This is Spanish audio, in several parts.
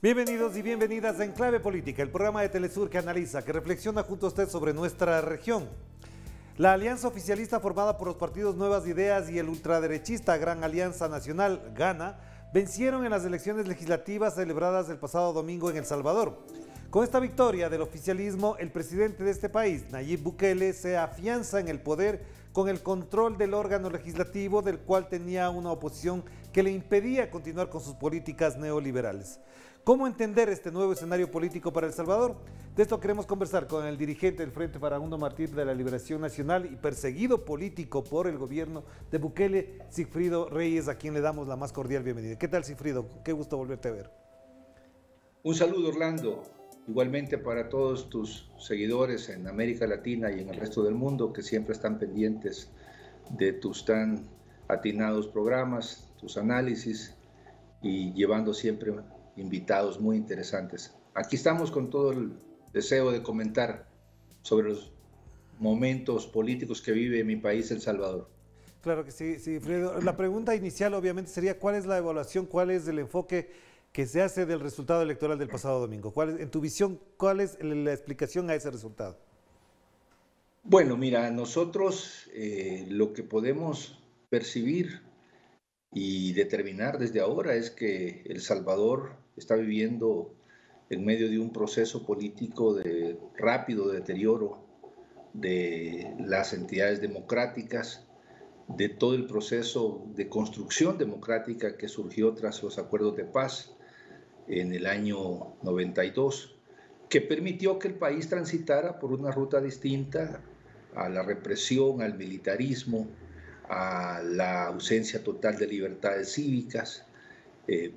Bienvenidos y bienvenidas a Enclave Política, el programa de Telesur que analiza, que reflexiona junto a usted sobre nuestra región. La alianza oficialista formada por los partidos Nuevas Ideas y el ultraderechista Gran Alianza Nacional, GANA, vencieron en las elecciones legislativas celebradas el pasado domingo en El Salvador. Con esta victoria del oficialismo, el presidente de este país, Nayib Bukele, se afianza en el poder con el control del órgano legislativo, del cual tenía una oposición que le impedía continuar con sus políticas neoliberales. ¿Cómo entender este nuevo escenario político para El Salvador? De esto queremos conversar con el dirigente del Frente Farabundo Mártir de la Liberación Nacional y perseguido político por el gobierno de Bukele, Sigfrido Reyes, a quien le damos la más cordial bienvenida. ¿Qué tal, Sigfrido? Qué gusto volverte a ver. Un saludo, Orlando. Igualmente para todos tus seguidores en América Latina y en el resto del mundo que siempre están pendientes de tus tan atinados programas, tus análisis y llevando siempre invitados muy interesantes. Aquí estamos con todo el deseo de comentar sobre los momentos políticos que vive mi país, El Salvador. Claro que sí, Sigfrido. La pregunta inicial obviamente sería ¿cuál es la evaluación, cuál es el enfoque que se hace del resultado electoral del pasado domingo? En tu visión, ¿cuál es la explicación a ese resultado? Bueno, mira, nosotros lo que podemos percibir y determinar desde ahora es que El Salvador está viviendo en medio de un proceso político de rápido deterioro de las entidades democráticas, de todo el proceso de construcción democrática que surgió tras los acuerdos de paz en el año 92, que permitió que el país transitara por una ruta distinta a la represión, al militarismo, a la ausencia total de libertades cívicas.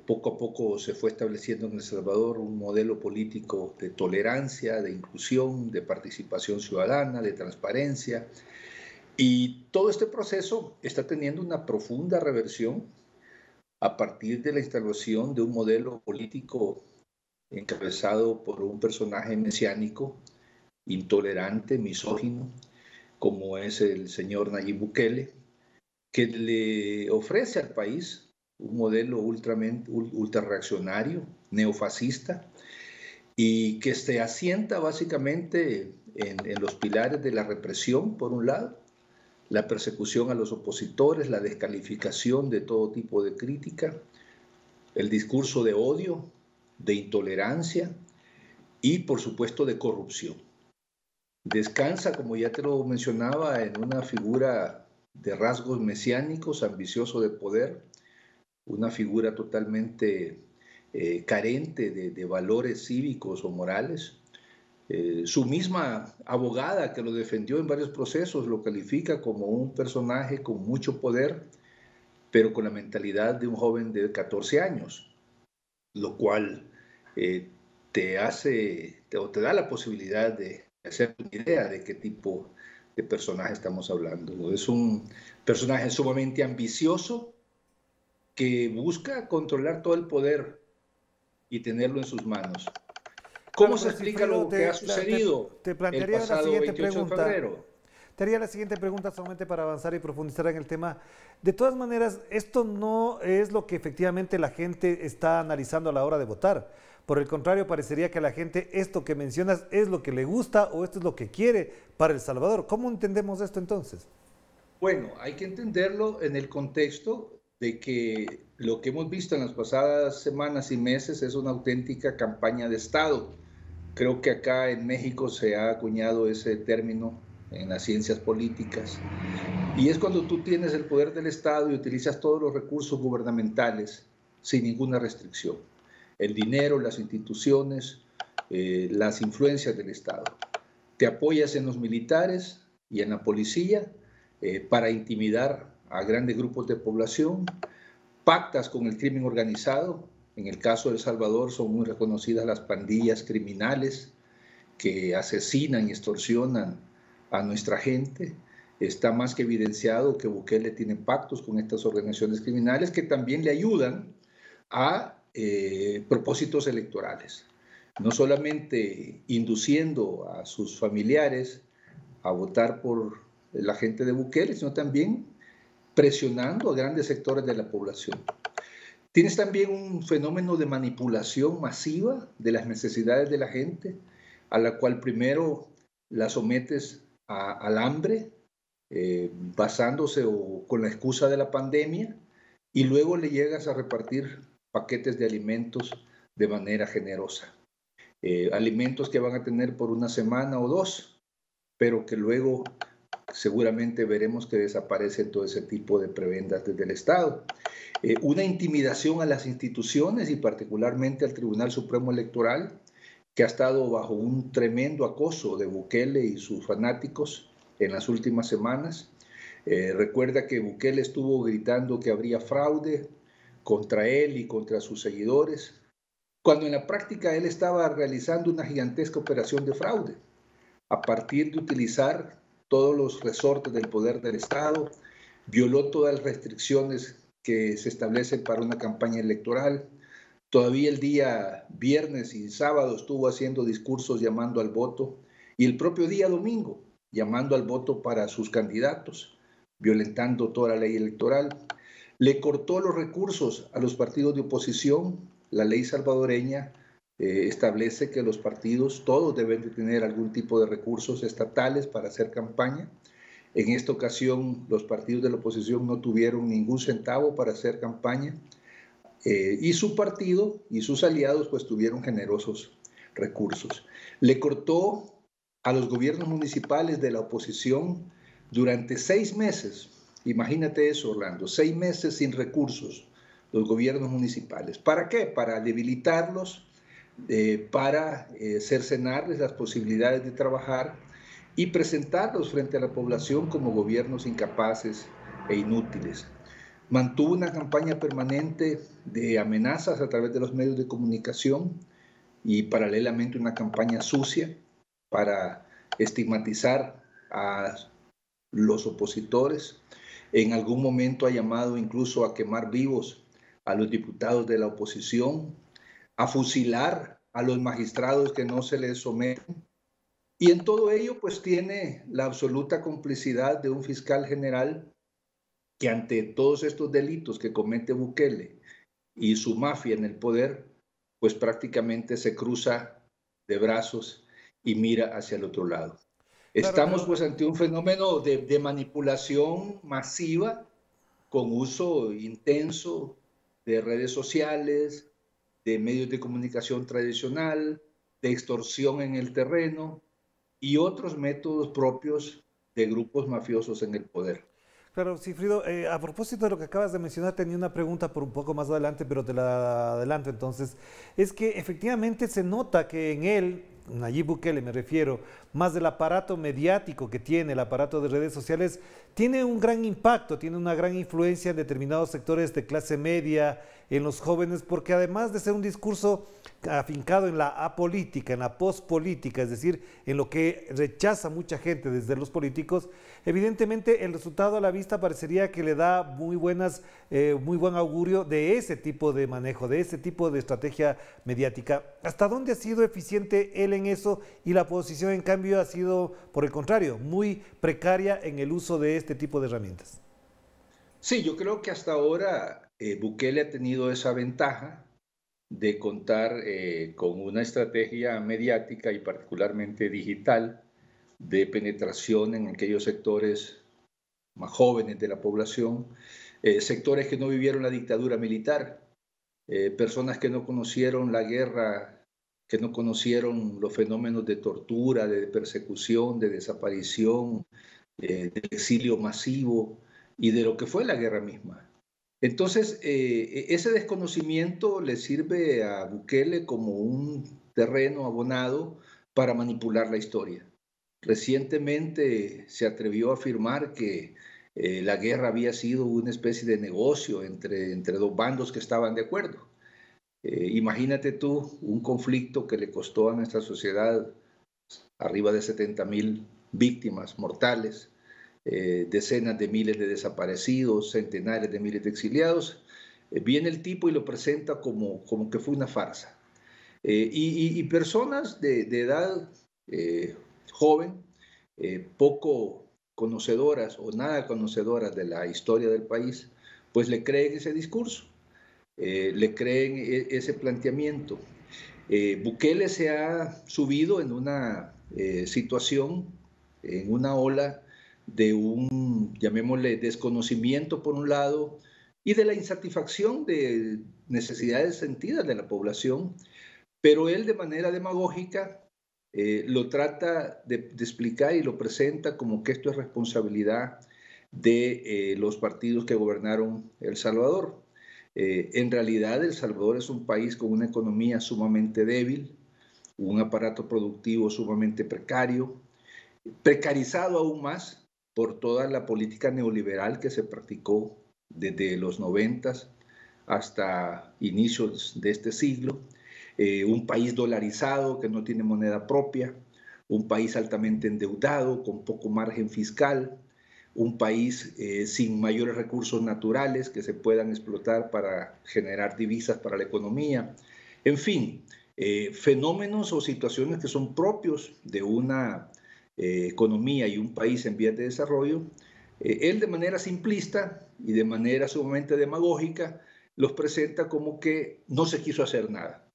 Poco a poco se fue estableciendo en El Salvador un modelo político de tolerancia, de inclusión, de participación ciudadana, de transparencia. Y todo este proceso está teniendo una profunda reversión a partir de la instalación de un modelo político encabezado por un personaje mesiánico, intolerante, misógino, como es el señor Nayib Bukele, que le ofrece al país un modelo ultra reaccionario, neofascista, y que se asienta básicamente en los pilares de la represión, por un lado, la persecución a los opositores, la descalificación de todo tipo de crítica, el discurso de odio, de intolerancia y, por supuesto, de corrupción. Descansa, como ya te lo mencionaba, en una figura de rasgos mesiánicos, ambicioso de poder, una figura totalmente carente de valores cívicos o morales. Su misma abogada que lo defendió en varios procesos lo califica como un personaje con mucho poder, pero con la mentalidad de un joven de 14 años, lo cual te da la posibilidad de hacer una idea de qué tipo de personaje estamos hablando. Es un personaje sumamente ambicioso que busca controlar todo el poder y tenerlo en sus manos. ¿Cómo Claro, se pero explica Sigfrido, lo que ha sucedido te el plantearía la pasado siguiente 28 de pregunta. febrero? Te haría la siguiente pregunta solamente para avanzar y profundizar en el tema. De todas maneras, esto no es lo que efectivamente la gente está analizando a la hora de votar. Por el contrario, parecería que a la gente esto que mencionas es lo que le gusta o esto es lo que quiere para El Salvador. ¿Cómo entendemos esto entonces? Bueno, hay que entenderlo en el contexto de que lo que hemos visto en las pasadas semanas y meses es una auténtica campaña de Estado. Creo que acá en México se ha acuñado ese término en las ciencias políticas. Y es cuando tú tienes el poder del Estado y utilizas todos los recursos gubernamentales sin ninguna restricción. El dinero, las instituciones, las influencias del Estado. Te apoyas en los militares y en la policía para intimidar a grandes grupos de población, pactas con el crimen organizado. En el caso de El Salvador son muy reconocidas las pandillas criminales que asesinan y extorsionan a nuestra gente. Está más que evidenciado que Bukele tiene pactos con estas organizaciones criminales que también le ayudan a propósitos electorales. No solamente induciendo a sus familiares a votar por la gente de Bukele, sino también presionando a grandes sectores de la población. Tienes también un fenómeno de manipulación masiva de las necesidades de la gente, a la cual primero la sometes al hambre, basándose o con la excusa de la pandemia, y luego le llegas a repartir paquetes de alimentos de manera generosa. Alimentos que van a tener por una semana o dos, pero que luego seguramente veremos que desaparecen todo ese tipo de prebendas desde el Estado. Una intimidación a las instituciones y particularmente al Tribunal Supremo Electoral, que ha estado bajo un tremendo acoso de Bukele y sus fanáticos en las últimas semanas. Recuerda que Bukele estuvo gritando que habría fraude contra él y contra sus seguidores, cuando en la práctica él estaba realizando una gigantesca operación de fraude, a partir de utilizar todos los resortes del poder del Estado, violó todas las restricciones que se establecen para una campaña electoral. Todavía el día viernes y sábado estuvo haciendo discursos llamando al voto, y el propio día domingo llamando al voto para sus candidatos, violentando toda la ley electoral. Le cortó los recursos a los partidos de oposición. La ley salvadoreña establece que los partidos todos deben de tener algún tipo de recursos estatales para hacer campaña. En esta ocasión los partidos de la oposición no tuvieron ningún centavo para hacer campaña, y su partido y sus aliados pues tuvieron generosos recursos. Le cortó a los gobiernos municipales de la oposición durante 6 meses. Imagínate eso, Orlando, 6 meses sin recursos los gobiernos municipales. ¿Para qué? Para debilitarlos, para cercenarles las posibilidades de trabajar y presentarlos frente a la población como gobiernos incapaces e inútiles. Mantuvo una campaña permanente de amenazas a través de los medios de comunicación y paralelamente una campaña sucia para estigmatizar a los opositores. En algún momento ha llamado incluso a quemar vivos a los diputados de la oposición, a fusilar a los magistrados que no se les someten. Y en todo ello, pues tiene la absoluta complicidad de un fiscal general que ante todos estos delitos que comete Bukele y su mafia en el poder, pues prácticamente se cruza de brazos y mira hacia el otro lado. Claro, Estamos pero pues ante un fenómeno de manipulación masiva con uso intenso de redes sociales, de medios de comunicación tradicional, de extorsión en el terreno y otros métodos propios de grupos mafiosos en el poder. claro, Sigfrido, a propósito de lo que acabas de mencionar, tenía una pregunta por un poco más adelante, pero te la adelanto entonces. Es que efectivamente se nota que en él, Nayib Bukele me refiero, más del aparato mediático que tiene, el aparato de redes sociales, tiene un gran impacto, tiene una gran influencia en determinados sectores de clase media, en los jóvenes, porque además de ser un discurso afincado en la apolítica, en la pospolítica, es decir, en lo que rechaza mucha gente desde los políticos, evidentemente el resultado a la vista parecería que le da muy buen augurio de ese tipo de manejo, de ese tipo de estrategia mediática. ¿Hasta dónde ha sido eficiente él en eso y la oposición en cambio ha sido, por el contrario, muy precaria en el uso de este tipo de herramientas? Sí, yo creo que hasta ahora Bukele ha tenido esa ventaja de contar con una estrategia mediática y particularmente digital de penetración en aquellos sectores más jóvenes de la población, sectores que no vivieron la dictadura militar, personas que no conocieron la guerra, que no conocieron los fenómenos de tortura, de persecución, de desaparición, del exilio masivo y de lo que fue la guerra misma. Entonces, ese desconocimiento le sirve a Bukele como un terreno abonado para manipular la historia. Recientemente se atrevió a afirmar que la guerra había sido una especie de negocio entre dos bandos que estaban de acuerdo. Imagínate tú un conflicto que le costó a nuestra sociedad arriba de 70,000 víctimas mortales, decenas de miles de desaparecidos, centenares de miles de exiliados. Viene el tipo y lo presenta como que fue una farsa. Y personas de edad joven, poco conocedoras o nada conocedoras de la historia del país, pues le creen ese discurso. le creen ese planteamiento. Bukele se ha subido en una situación, en una ola de un, llamémosle, desconocimiento por un lado y de la insatisfacción de necesidades sentidas de la población, pero él de manera demagógica lo trata de explicar y lo presenta como que esto es responsabilidad de los partidos que gobernaron El Salvador. En realidad, El Salvador es un país con una economía sumamente débil, un aparato productivo sumamente precario, precarizado aún más por toda la política neoliberal que se practicó desde los 90 hasta inicios de este siglo, un país dolarizado que no tiene moneda propia, un país altamente endeudado, con poco margen fiscal, un país sin mayores recursos naturales que se puedan explotar para generar divisas para la economía. En fin, fenómenos o situaciones que son propios de una economía y un país en vías de desarrollo. Él de manera simplista y de manera sumamente demagógica los presenta como que no se quiso hacer nada.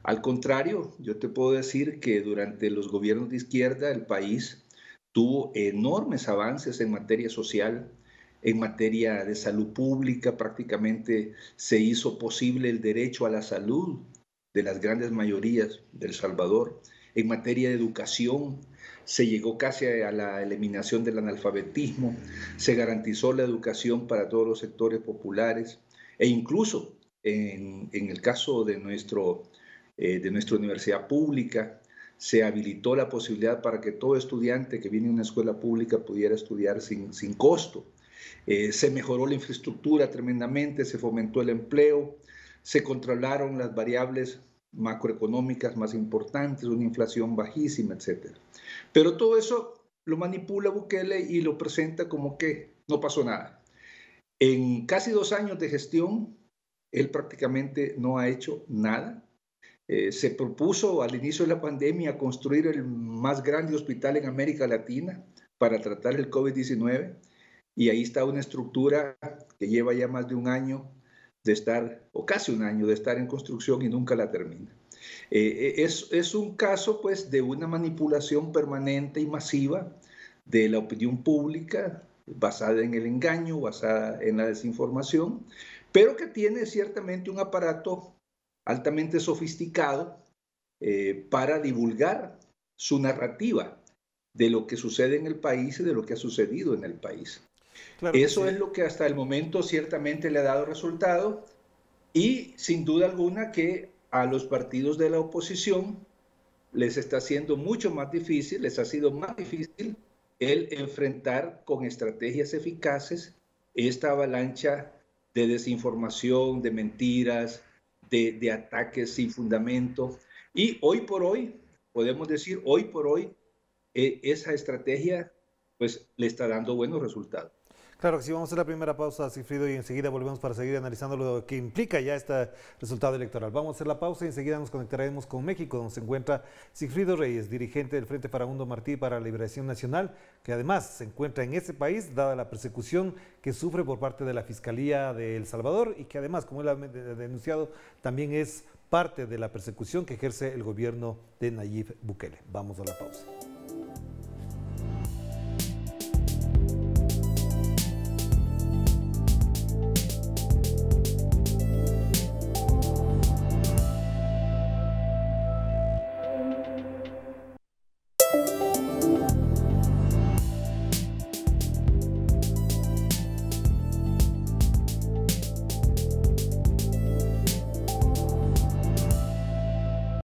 Al contrario, yo te puedo decir que durante los gobiernos de izquierda el país tuvo enormes avances en materia social, en materia de salud pública, prácticamente se hizo posible el derecho a la salud de las grandes mayorías de El Salvador. En materia de educación, se llegó casi a la eliminación del analfabetismo, se garantizó la educación para todos los sectores populares e incluso en el caso de nuestra universidad pública, se habilitó la posibilidad para que todo estudiante que viene a una escuela pública pudiera estudiar sin costo. Se mejoró la infraestructura tremendamente, se fomentó el empleo, se controlaron las variables macroeconómicas más importantes, una inflación bajísima, etc. Pero todo eso lo manipula Bukele y lo presenta como que no pasó nada. En casi 2 años de gestión, él prácticamente no ha hecho nada. Se propuso al inicio de la pandemia construir el más grande hospital en América Latina para tratar el COVID-19 y ahí está una estructura que lleva ya más de 1 año de estar, o casi 1 año de estar en construcción y nunca la termina. Es un caso pues de una manipulación permanente y masiva de la opinión pública basada en el engaño, basada en la desinformación, pero que tiene ciertamente un aparato altamente sofisticado para divulgar su narrativa de lo que sucede en el país y de lo que ha sucedido en el país. Claro, eso sí. Es lo que hasta el momento ciertamente le ha dado resultado y sin duda alguna que a los partidos de la oposición les está siendo mucho más difícil, les ha sido más difícil el enfrentar con estrategias eficaces esta avalancha de desinformación, de mentiras, de ataques sin fundamento. Y hoy por hoy, podemos decir, hoy por hoy, esa estrategia pues le está dando buenos resultados. Claro que sí, vamos a hacer la primera pausa, Sigfrido, y enseguida volvemos para seguir analizando lo que implica ya este resultado electoral. Vamos a hacer la pausa y enseguida nos conectaremos con México, donde se encuentra Sigfrido Reyes, dirigente del Frente Farabundo Martí para la Liberación Nacional, que además se encuentra en ese país, dada la persecución que sufre por parte de la Fiscalía de El Salvador y que además, como él ha denunciado, también es parte de la persecución que ejerce el gobierno de Nayib Bukele. Vamos a la pausa.